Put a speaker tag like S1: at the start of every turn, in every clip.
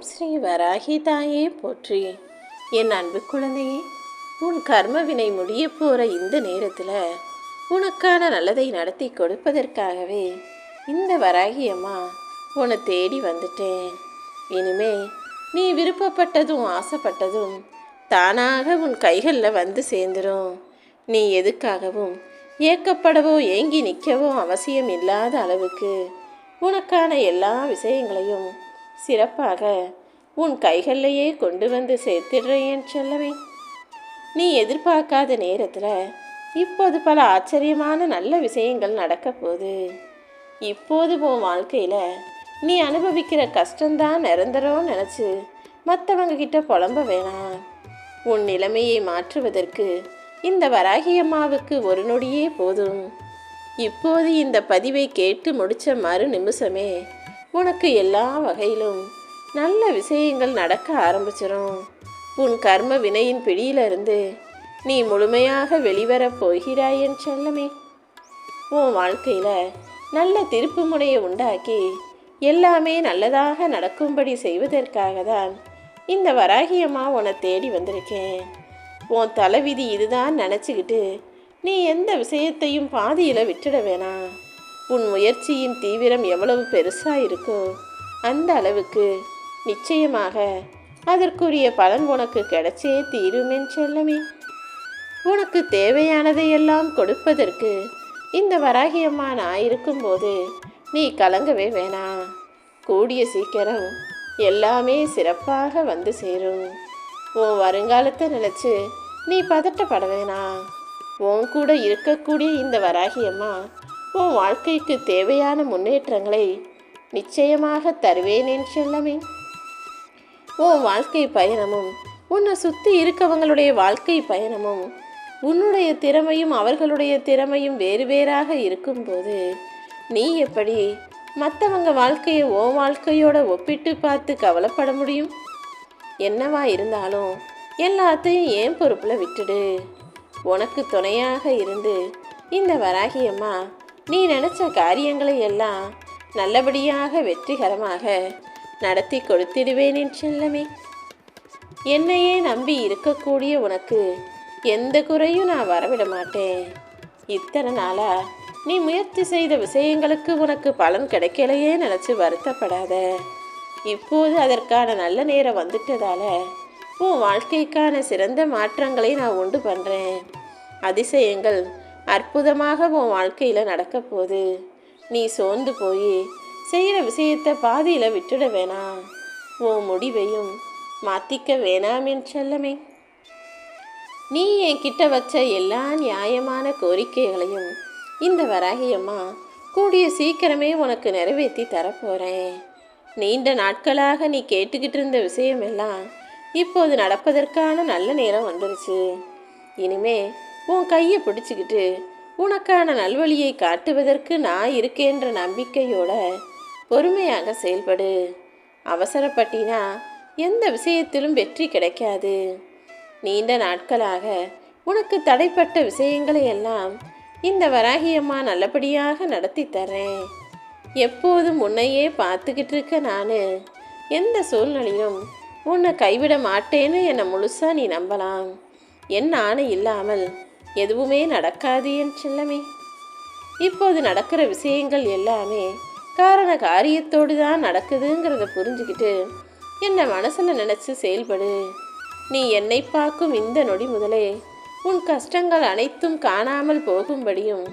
S1: ஸ்ரீ வராகி தாயே போற்றி. என் அன்பு குழந்தையே, உன் கர்ம வினை முடிய போகிற இந்த நேரத்தில் உனக்கான நல்லதை நடத்தி கொடுப்பதற்காகவே இந்த வராகி அம்மா உன்னை தேடி வந்துட்டேன். இனிமே நீ விருப்பப்பட்டதும் ஆசைப்பட்டதும் தானாக உன் கைகளில் வந்து சேர்ந்துடும். நீ எதுக்காகவும் ஏக்கப்படவோ ஏங்கி நிற்கவோ அவசியம் இல்லாத அளவுக்கு உனக்கான எல்லா விஷயங்களையும் சிறப்பாக உன் கைகளிலேயே கொண்டு வந்து சேர்த்திடுறேன் செல்லவே. நீ எதிர்பார்க்காத நேரத்தில் இப்போது பல ஆச்சரியமான நல்ல விஷயங்கள் நடக்க போகுது. இப்போது உன் வாழ்க்கையில் நீ அனுபவிக்கிற கஷ்டம்தான் நிரந்தரம் நினச்சி மற்றவங்க கிட்ட புலம்ப வேணாம். உன் நிலைமையை மாற்றுவதற்கு இந்த வராகி அம்மாவுக்கு ஒரு நொடியே போதும். இப்போது இந்த பதிவை கேட்டு முடித்த மறு நிமிஷமே உனக்கு எல்லா வகையிலும் நல்ல விஷயங்கள் நடக்க ஆரம்பிச்சிடும். உன் கர்ம வினையின் பிடியிலிருந்து நீ முழுமையாக வெளிவரப் போகிறாய் என் செல்லமே. உன் வாழ்க்கையில் நல்ல திருப்பு முனையை உண்டாக்கி எல்லாமே நல்லதாக நடக்கும்படி செய்வதற்காக தான் இந்த வராகி அம்மா உன்னை தேடி வந்திருக்கேன். உன் தலைவிதி இதுதான் நினச்சிக்கிட்டு நீ எந்த விஷயத்தையும் பாதியில் விட்டுட வேணாம். உன் முயற்சியின் தீவிரம் எவ்வளவு பெருசாக இருக்கோ அந்த அளவுக்கு நிச்சயமாக அதற்குரிய பலன் உனக்கு கிடைச்சே தீருமென் செல்லமே. உனக்கு தேவையானதையெல்லாம் கொடுப்பதற்கு இந்த வராகி அம்மா நான் இருக்கும்போது நீ கலங்கவே வேணாம். கூடிய சீக்கிரம் எல்லாமே சிறப்பாக வந்து சேரும். உன் வருங்காலத்தை நினச்சி நீ பதட்டப்பட வேணாம். உன் கூட இருக்கக்கூடிய இந்த வராகி அம்மா உன் வாழ்க்கைக்கு தேவையான முன்னேற்றங்களை நிச்சயமாக தருவேனேன் செல்லமே. உன் வாழ்க்கை பயணமும் உன்னை சுற்றி இருக்கவங்களுடைய வாழ்க்கை பயணமும் உன்னுடைய திறமையும் அவர்களுடைய திறமையும் வேறு வேறாக இருக்கும்போது நீ எப்படி மற்றவங்க வாழ்க்கையை உன் வாழ்க்கையோட ஒப்பிட்டு பார்த்து கவலைப்பட முடியும்? என்னவா இருந்தாலும் எல்லாத்தையும் ஏன் பொறுப்பில் விட்டுடு. உனக்கு துணையாக இருந்து இந்த வராகி அம்மா நீ நினச்ச காரியங்களை எல்லாம் நல்லபடியாக வெற்றிகரமாக நடத்தி கொடுத்திடுவேன் என் செல்லமே. என்னையே நம்பி இருக்கக்கூடிய உனக்கு எந்த குறையும் நான் வரவிட மாட்டேன். இத்தனை நாளாக நீ முயற்சி செய்த விஷயங்களுக்கு உனக்கு பலன் கிடைக்கலையே நினச்சி வருத்தப்படாத. இப்போது அதற்கான நல்ல நேரம் வந்துட்டதால உன் வாழ்க்கைக்கான சிறந்த மாற்றங்களை நான் உண்டு பண்ணுறேன். அதிசயங்கள் அற்புதமாக உன் வாழ்க்கையில் நடக்க போகுது. நீ சோர்ந்து போய் செய்கிற விஷயத்தை பாதியில் விட்டுட வேணாம். உன் முடிவையும் மாற்றிக்க வேணாம் என் செல்லமே. நீ என்கிட்ட வச்ச எல்லா நியாயமான கோரிக்கைகளையும் இந்த வராகி அம்மா கூடிய சீக்கிரமே உனக்கு நிறைவேற்றி தரப்போகிறேன். நீண்ட நாட்களாக நீ கேட்டுக்கிட்டு இருந்த விஷயமெல்லாம் இப்போது நடப்பதற்கான நல்ல நேரம் வந்துருச்சு. இனிமே உன் கையை பிடிச்சிக்கிட்டு உனக்கான நல்வழியை காட்டுவதற்கு நான் இருக்கேன்ற நம்பிக்கையோட பொறுமையாக செயல்படு. அவசரப்பட்டினா எந்த விஷயத்திலும் வெற்றி கிடைக்காது. நீண்ட நாட்களாக உனக்கு தடைப்பட்ட விஷயங்களை எல்லாம் இந்த வராகி அம்மா நல்லபடியாக நடத்தி தரேன். எப்போதும் உன்னையே பார்த்துக்கிட்டு இருக்க நான் எந்த சூழ்நிலையிலும் உன்னை கைவிட மாட்டேன்னு என்னை முழுசாக நீ நம்பலாம். என் ஆணை இல்லாமல் எதுவுமே நடக்காது என் செல்லமே. இப்போது நடக்கிற விஷயங்கள் எல்லாமே காரண காரியத்தோடு தான் நடக்குதுங்கிறத புரிஞ்சுக்கிட்டு என்னை மனசில் நினச்சி செயல்படு. நீ என்னை பார்க்கும் இந்த நொடி முதலே உன் கஷ்டங்கள் அனைத்தும் காணாமல் போகும்படியும்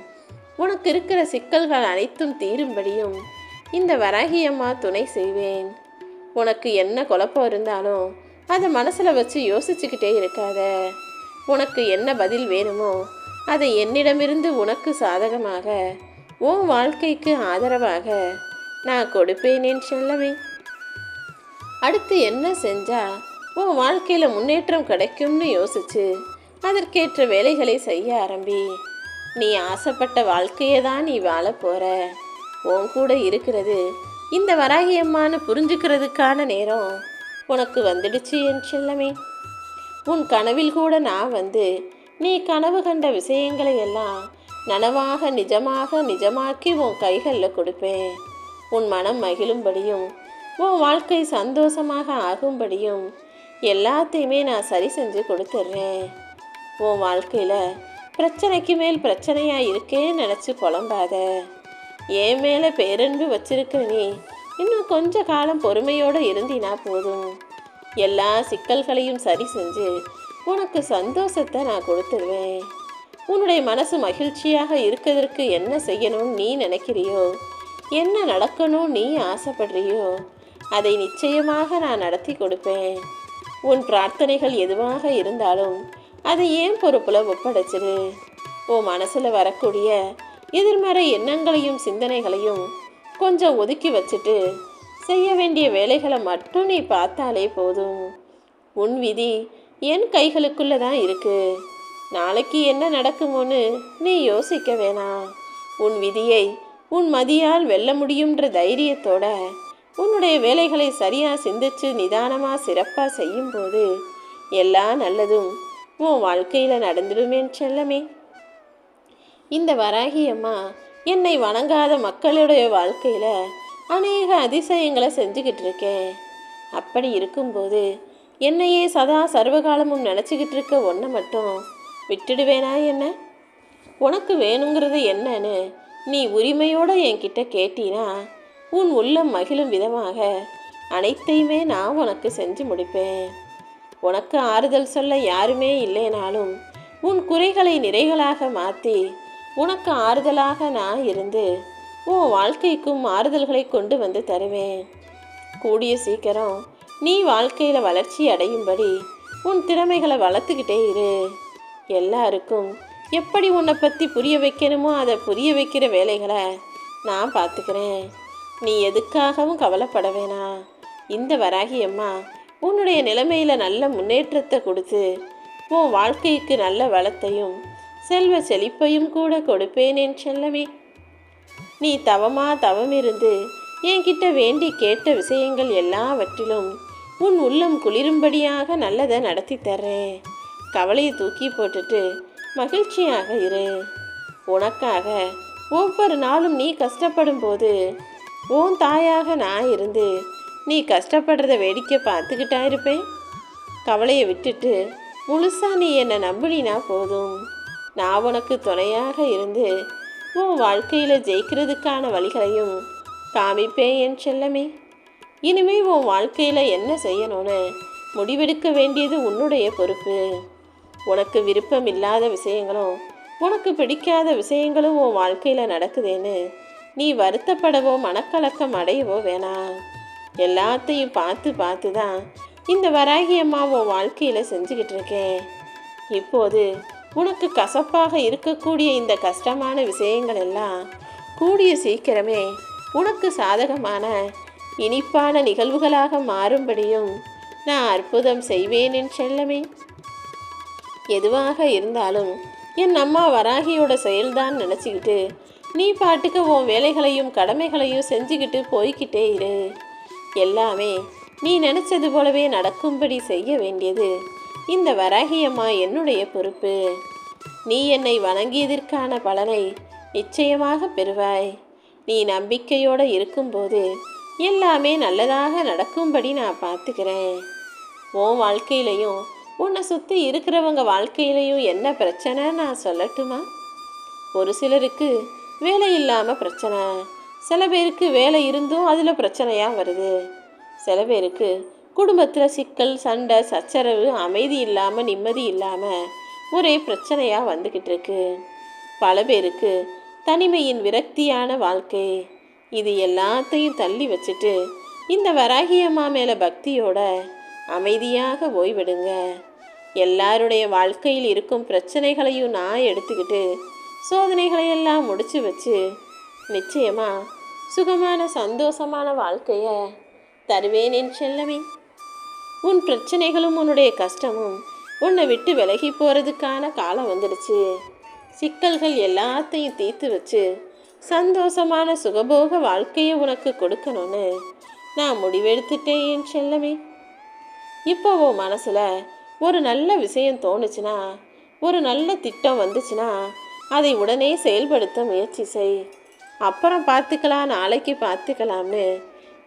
S1: உனக்கு இருக்கிற சிக்கல்கள் அனைத்தும் தீரும்படியும் இந்த வராகி அம்மா துணை செய்வேன். உனக்கு என்ன குழப்பம் இருந்தாலும் அதை மனசில் வச்சு யோசிச்சுக்கிட்டே இருக்காத. உனக்கு என்ன பதில் வேணுமோ அதை என்னிடமிருந்து உனக்கு சாதகமாக உன் வாழ்க்கைக்கு ஆதரவாக நான் கொடுப்பேனேன் செல்லவே. அடுத்து என்ன செஞ்சால் உன் வாழ்க்கையில் முன்னேற்றம் கிடைக்கும்னு யோசிச்சு அதற்கேற்ற வேலைகளை செய்ய ஆரம்பி. நீ ஆசைப்பட்ட வாழ்க்கையை தான் நீ வாழ போகிற. உன் கூட இருக்கிறது இந்த வராகி அம்மான்னு புரிஞ்சுக்கிறதுக்கான நேரம் உனக்கு வந்துடுச்சு என் செல்லமே. உன் கனவில் கூட நான் வந்து நீ கனவு கண்ட விஷயங்களை எல்லாம் நனவாக நிஜமாக்கி உன் கைகளில் கொடுப்பேன். உன் மனம் மகிழும்படியும் உன் வாழ்க்கை சந்தோஷமாக ஆகும்படியும் எல்லாத்தையுமே நான் சரி செஞ்சு கொடுத்துட்றேன். உன் வாழ்க்கையில் பிரச்சனைக்கு மேல் பிரச்சனையாக இருக்கேன்னு நினச்சி புலம்பாத. என் மேலே பேரன்பு வச்சிருக்க நீ இன்னும் கொஞ்ச காலம் பொறுமையோடு இருந்தினா போதும். எல்லா சிக்கல்களையும் சரி செஞ்சு உனக்கு சந்தோஷத்தை நான் கொடுத்துருவேன். உன்னுடைய மனசு மகிழ்ச்சியாக இருக்கிறதுக்கு என்ன செய்யணும்னு நீ நினைக்கிறியோ, என்ன நடக்கணும் நீ ஆசைப்படுறியோ, அதை நிச்சயமாக நான் நடத்தி கொடுப்பேன். உன் பிரார்த்தனைகள் எதுவாக இருந்தாலும் அதை ஏன் பொறுப்பில் ஒப்படைச்சிரு. உன் மனசில் வரக்கூடிய எதிர்மறை எண்ணங்களையும் சிந்தனைகளையும் கொஞ்சம் ஒதுக்கி வச்சுட்டு செய்ய வேண்டிய வேலைகளை மட்டும் நீ பார்த்தாலே போதும். உன் விதி என் கைகளுக்குள்ளே தான் இருக்கு. நாளைக்கு என்ன நடக்குமோன்னு நீ யோசிக்க வேணாம். உன் விதியை உன் மதியால் வெல்ல முடியுன்ற தைரியத்தோட உன்னுடைய வேலைகளை சரியாக சிந்திச்சு நிதானமாக சிறப்பாக செய்யும்போது எல்லா நல்லதும் உன் வாழ்க்கையில் நடந்துடுமேன் செல்லமே. இந்த வராகி அம்மா என்னை வணங்காத மக்களுடைய வாழ்க்கையில் அநேக அதிசயங்களை செஞ்சுக்கிட்டு இருக்கேன். அப்படி இருக்கும்போது என்னையே சதா சர்வகாலமும் நினச்சிக்கிட்டு இருக்க ஒன்றை மட்டும் விட்டுடுவேனா என்ன? உனக்கு வேணுங்கிறது என்னன்னு நீ உரிமையோடு என்கிட்ட கேட்டினா உன் உள்ளம் மகிழும் விதமாக அனைத்தையுமே நான் உனக்கு செஞ்சு முடிப்பேன். உனக்கு ஆறுதல் சொல்ல யாருமே இல்லைனாலும் உன் குறைகளை நிறைகளாக மாற்றி உனக்கு ஆறுதலாக நான் இருந்து உன் வாழ்க்கைக்கும் ஆறுதல்களை கொண்டு வந்து தருவேன். கூடிய சீக்கிரம் நீ வாழ்க்கையில் வளர்ச்சி அடையும்படி உன் திறமைகளை வளர்த்துக்கிட்டே இரு. எல்லாருக்கும் எப்படி உன்னை பற்றி புரிய வைக்கணுமோ அதை புரிய வைக்கிற வேலைகளை நான் பார்த்துக்கிறேன். நீ எதுக்காகவும் கவலைப்பட வேணாம். இந்த வராகி அம்மா உன்னுடைய நிலைமையில் நல்ல முன்னேற்றத்தை கொடுத்து உன் வாழ்க்கைக்கு நல்ல வளத்தையும் செல்வ செழிப்பையும் கூட கொடுப்பேனேன் செல்லமே. நீ தவம் இருந்து என்கிட்ட வேண்டி கேட்ட விஷயங்கள் எல்லாவற்றிலும் உன் உள்ளம் குளிரும்படியாக நல்லதை நடத்தி தர்றேன். கவலையை தூக்கி போட்டுட்டு மகிழ்ச்சியாக இரு. உனக்காக ஒவ்வொரு நாளும் நீ கஷ்டப்படும் போது உன் தாயாக நான் இருந்து நீ கஷ்டப்படுறத வேடிக்கை பார்த்துக்கிட்டா இருப்பேன். கவலையை விட்டுட்டு முழுசாக நீ என்னை நம்பினா போதும். நான் உனக்கு துணையாக இருந்து உன் வாழ்க்கையில் ஜெயிக்கிறதுக்கான வழிகளையும் காமிப்பேன் என் செல்லமே. இனிமே உன் வாழ்க்கையில் என்ன செய்யணும்னு முடிவெடுக்க வேண்டியது உன்னுடைய பொறுப்பு. உனக்கு விருப்பம் இல்லாத விஷயங்களும் உனக்கு பிடிக்காத விஷயங்களும் உன் வாழ்க்கையில் நடக்குதுன்னு நீ வருத்தப்படவோ மனக்கலக்கம் அடையவோ வேணாம். எல்லாத்தையும் பார்த்து தான் இந்த வராகி அம்மா உன் வாழ்க்கையில் செஞ்சுக்கிட்டு இருக்கேன். இப்போது உனக்கு கசப்பாக இருக்கக்கூடிய இந்த கஷ்டமான விஷயங்கள் எல்லாம் கூடிய சீக்கிரமே உனக்கு சாதகமான இனிப்பான நிகழ்வுகளாக மாறும்படியும் நான் அற்புதம் செய்வேன் என் செல்லமே. எதுவாக இருந்தாலும் என் அம்மா வராகியோட செயல்தான் நினச்சிக்கிட்டு நீ பாட்டுக்கு உன் வேலைகளையும் கடமைகளையும் செஞ்சுக்கிட்டு போய்கிட்டே இரு. எல்லாமே நீ நினச்சது போலவே நடக்கும்படி செய்ய வேண்டியது இந்த வராகி அம்மா என்னுடைய பொறுப்பு. நீ என்னை வணங்கியதற்கான பலனை நிச்சயமாக பெறுவாய். நீ நம்பிக்கையோடு இருக்கும்போது எல்லாமே நல்லதாக நடக்கும்படி நான் பார்த்துக்கிறேன். உன் வாழ்க்கையிலையும் உன்னை சுற்றி இருக்கிறவங்க வாழ்க்கையிலையும் என்ன பிரச்சனை நான் சொல்லட்டுமா? ஒரு சிலருக்கு வேலை இல்லாமல் பிரச்சனை, சில பேருக்கு வேலை இருந்தும் அதில் பிரச்சனையாக வருது, சில பேருக்கு குடும்பத்தில் சிக்கல் சண்டை சச்சரவு அமைதி இல்லாமல் நிம்மதி இல்லாமல் ஒரே பிரச்சனையாக வந்துக்கிட்டு இருக்கு. பல பேருக்கு தனிமையின் விரக்தியான வாழ்க்கை. இது எல்லாத்தையும் தள்ளி வச்சுட்டு இந்த வராகி அம்மா மேலே பக்தியோட அமைதியாக ஓய்விடுங்க. எல்லாருடைய வாழ்க்கையில் இருக்கும் பிரச்சனைகளையும் நான் எடுத்துக்கிட்டு சோதனைகளையெல்லாம் முடிச்சு வச்சு நிச்சயமாக சுகமான சந்தோஷமான வாழ்க்கையை தருவேன் என் செல்லமே. உன் பிரச்சனைகளும் உன்னுடைய கஷ்டமும் உன்னை விட்டு விலகி போகிறதுக்கான காலம் வந்துடுச்சு. சிக்கல்கள் எல்லாத்தையும் தீர்த்து வச்சு சந்தோஷமான சுகபோக வாழ்க்கையை உனக்கு கொடுக்கணும்னு நான் முடிவெடுத்துட்டேன் என் செல்லமே. இப்போ உன் மனசில் ஒரு நல்ல விஷயம் தோணுச்சுன்னா, ஒரு நல்ல திட்டம் வந்துச்சுன்னா அதை உடனே செயல்படுத்த முயற்சி செய். அப்புறம் பார்த்துக்கலாம் நாளைக்கு பார்த்துக்கலாம்னு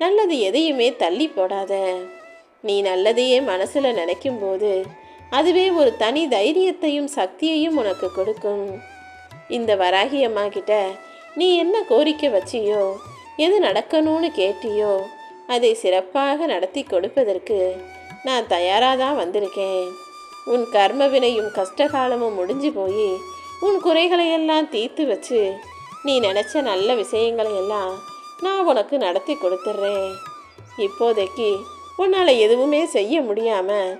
S1: நல்லது எதையுமே தள்ளி போடாத. நீ நல்லதையே மனசில் நினைக்கும்போது அதுவே ஒரு தனி தைரியத்தையும் சக்தியையும் உனக்கு கொடுக்கும். இந்த வராகி அம்மா கிட்ட நீ என்ன கோரிக்கை வச்சியோ, எது நடக்கணும்னு கேட்டியோ, அதை சிறப்பாக நடத்தி கொடுப்பதற்கு நான் தயாராக தான் வந்திருக்கேன். உன் கர்ம வினையும் கஷ்டகாலமும் முடிஞ்சு போய் உன் குறைகளையெல்லாம் தீர்த்து வச்சு நீ நினச்ச நல்ல விஷயங்களையெல்லாம் நான் உனக்கு நடத்தி கொடுத்துட்றேன். இப்போதைக்கு உன்னால் எதுவுமே செய்ய முடியாமல்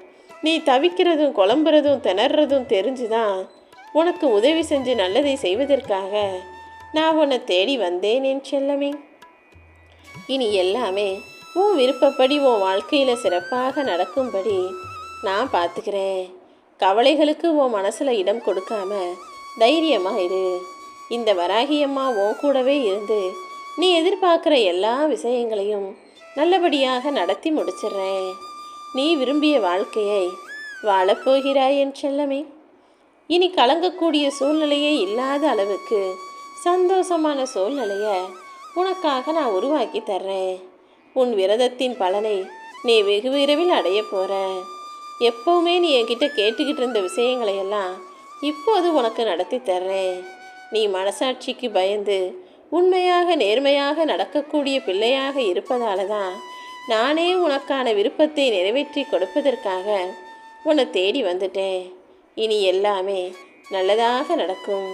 S1: நீ தவிக்கிறதும் குழம்புறதும் திணறதும் தெரிஞ்சுதான் உனக்கு உதவி செஞ்சு நல்லதை செய்வதற்காக நான் உன்னை தேடி வந்தேன் என் செல்லமே. இனி எல்லாமே உன் விருப்பப்படி உன் வாழ்க்கையில் சிறப்பாக நடக்கும்படி நான் பார்த்துக்கிறேன். கவலைகளுக்கு உன் மனசில் இடம் கொடுக்காம தைரியமாக இரு. இந்த வராகியம்மா உன் கூடவே இருந்து நீ எதிர்பார்க்குற எல்லா விஷயங்களையும் நல்லபடியாக நடத்தி முடிச்சிடுறேன். நீ விரும்பிய வாழ்க்கையை வாழப்போகிறாய் என் செல்லமே. இனி கலங்கக்கூடிய சூழ்நிலையே இல்லாத அளவுக்கு சந்தோஷமான சூழ்நிலையை உனக்காக நான் உருவாக்கி தர்றேன். உன் விரதத்தின் பலனை நீ வெகு விரைவில் அடைய போகிற. எப்போவுமே நீ என்கிட்ட கேட்டுக்கிட்டு இருந்த விஷயங்களையெல்லாம் இப்போது உனக்கு நடத்தி தர்றேன். நீ மனசாட்சிக்கு பயந்து உண்மையாக நேர்மையாக நடக்கக்கூடிய பிள்ளையாக இருப்பதால தான் நானே உனக்கான விருப்பத்தை நிறைவேற்றி கொடுப்பதற்காக உன்னை தேடி வந்துட்டேன். இனி எல்லாமே நல்லதாக நடக்கும்.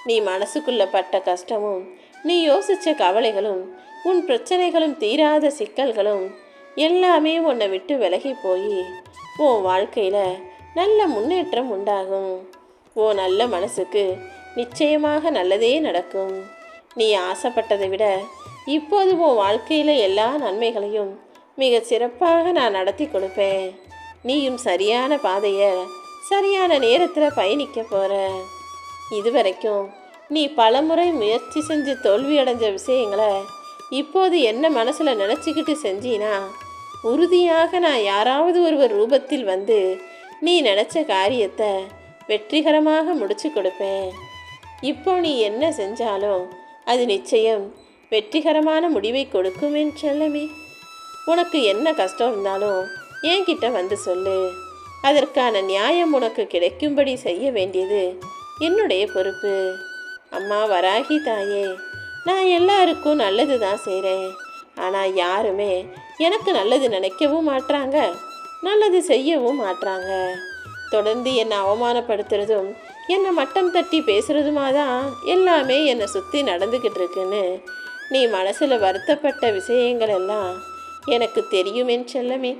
S1: நீ மனசுக்குள்ள பட்ட கஷ்டமும் நீ யோசித்த கவலைகளும் உன் பிரச்சனைகளும் தீராத சிக்கல்களும் எல்லாமே உன்னை விட்டு விலகி போய் உன் வாழ்க்கையில் நல்ல முன்னேற்றம் உண்டாகும். ஓ நல்ல மனசுக்கு நிச்சயமாக நல்லதே நடக்கும். நீ ஆசைப்பட்டதை விட இப்போது உன் வாழ்க்கையில் எல்லா நன்மைகளையும் மிக சிறப்பாக நான் நடத்தி கொடுப்பேன். நீயும் சரியான பாதையை சரியான நேரத்தில் பயணிக்க போகிற. இதுவரைக்கும் நீ பலமுறை முயற்சி செஞ்சு தோல்வி அடைஞ்ச விஷயங்களை இப்போது என்ன மனசில் நினச்சிக்கிட்டு செஞ்சினா உறுதியாக நான் யாராவது ஒருவர் ரூபத்தில் வந்து நீ நினச்ச காரியத்தை வெற்றிகரமாக முடிச்சு கொடுப்பேன். இப்போ நீ என்ன செஞ்சாலும் அது நிச்சயம் வெற்றிகரமான முடிவை கொடுக்கும் என் செல்லமே. உனக்கு என்ன கஷ்டம் இருந்தாலும் என்கிட்ட வந்து சொல்லு. அதற்கான நியாயம் உனக்கு கிடைக்கும்படி செய்ய வேண்டியது என்னுடைய பொறுப்பு. அம்மா வராகி தாயே, நான் எல்லாருக்கும் நல்லது தான் செய்கிறேன். ஆனால் யாருமே எனக்கு நல்லது நினைக்கவும் மாட்றாங்க, நல்லது செய்யவும் மாட்றாங்க. தொடர்ந்து என்னை அவமானப்படுத்துறதும் என்னை மட்டம் தட்டி பேசுகிறதுமா தான் எல்லாமே என்னை சுற்றி நடந்துக்கிட்டு இருக்குன்னு நீ மனசில் வருத்தப்பட்ட விஷயங்கள் எல்லாம் எனக்கு தெரியும் என் செல்லமே.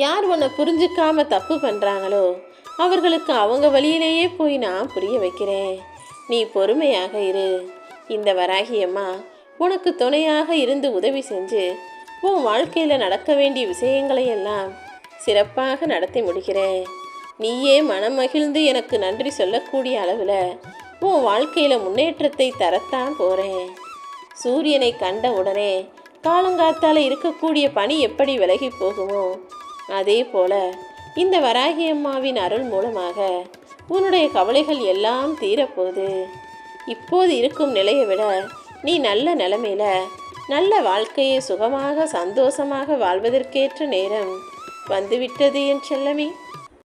S1: யார் உன்னை புரிஞ்சுக்காம தப்பு பண்ணுறாங்களோ அவர்களுக்கு அவங்க வழியிலேயே போய் நான் புரிய வைக்கிறேன். நீ பொறுமையாக இரு. இந்த வராகியம்மா உனக்கு துணையாக இருந்து உதவி செஞ்சு உன் வாழ்க்கையில் நடக்க வேண்டிய விஷயங்களையெல்லாம் சிறப்பாக நடத்தி முடிக்கிறேன். நீயே மனம் மகிழ்ந்து எனக்கு நன்றி சொல்லக்கூடிய அளவில் உன் வாழ்க்கையில் முன்னேற்றத்தை தரத்தான் போகிறேன். சூரியனை கண்ட உடனே காலங்காத்தால் இருக்கக்கூடிய பனி எப்படி விலகி போகுமோ அதே போல இந்த வராகி அம்மாவின் அருள் மூலமாக உன்னுடைய கவலைகள் எல்லாம் தீரப்போகுது. இப்போது இருக்கும் நிலையை விட நீ நல்ல நிலைமையில நல்ல வாழ்க்கையை சுகமாக சந்தோஷமாக வாழ்வதற்கேற்ற நேரம் வந்துவிட்டது என் செல்லமே.